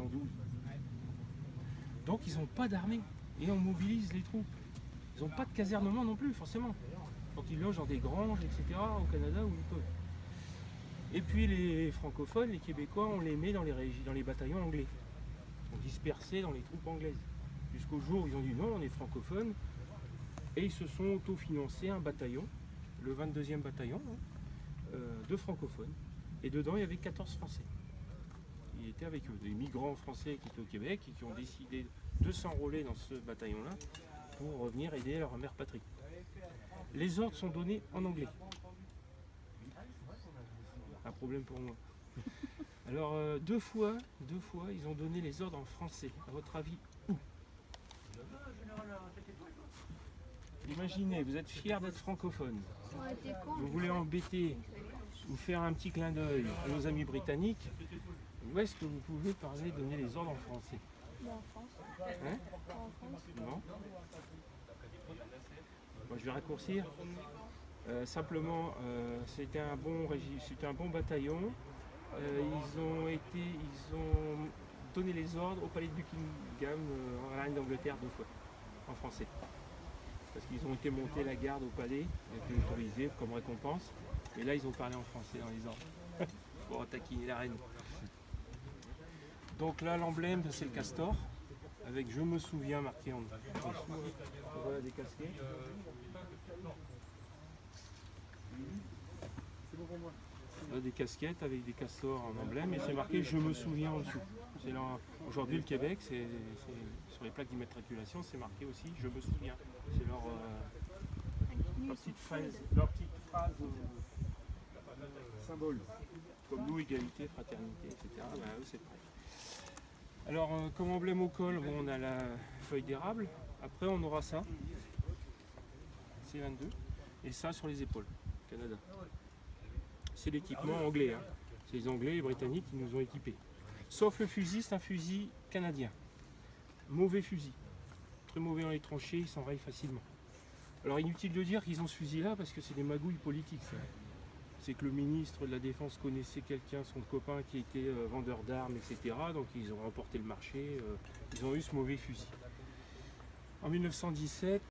1812. Donc ils n'ont pas d'armée et on mobilise les troupes. Ils n'ont pas de casernement non plus, forcément. Donc ils logent dans des granges, etc. au Canada où ils peuvent. Et puis les francophones, les Québécois, on les met dans les bataillons anglais. On dispersés dans les troupes anglaises. Jusqu'au jour où ils ont dit non, on est francophones. Et ils se sont autofinancés un bataillon, le 22e bataillon, de francophones. Et dedans, il y avait 14 Français. Ils étaient avec eux, des migrants français qui étaient au Québec et qui ont décidé de s'enrôler dans ce bataillon-là pour revenir aider leur mère patrie. Les ordres sont donnés en anglais. Un problème pour moi. Alors, deux fois, ils ont donné les ordres en français. À votre avis, où? Imaginez, vous êtes fiers d'être francophone. Vous voulez embêter ou faire un petit clin d'œil à nos amis britanniques. Où est-ce que vous pouvez donner les ordres en français? En France. Hein? En France. Non. Moi, je vais raccourcir. Simplement, c'était un bon bataillon. Ils ont donné les ordres au palais de Buckingham, en reine d'Angleterre 2 fois, en français. Parce qu'ils ont été monter la garde au palais, ils ont été autorisés comme récompense. Et là, ils ont parlé en français dans les ordres, pour taquiner la reine. Donc là, l'emblème, c'est le castor, avec je me souviens marqué en dessous. Voilà des casquettes. Là, des casquettes avec des castors en emblème et c'est marqué je me souviens en dessous. Aujourd'hui, le Québec, sur les plaques d'immatriculation, c'est marqué aussi je me souviens. C'est leur petite phrase symbole. Comme nous, égalité, fraternité, etc. Ben, eux, c'est pareil. Alors, comme emblème au col, on a la feuille d'érable. Après, on aura ça, C22, et ça sur les épaules, Canada. C'est l'équipement anglais. Hein. C'est les Anglais et les Britanniques qui nous ont équipés. Sauf le fusil, c'est un fusil canadien. Mauvais fusil. Très mauvais dans les tranchées, il s'enraye facilement. Alors, inutile de dire qu'ils ont ce fusil-là parce que c'est des magouilles politiques. Ça. C'est que le ministre de la Défense connaissait quelqu'un, son copain qui était vendeur d'armes, etc. Donc ils ont remporté le marché, ils ont eu ce mauvais fusil. En 1917,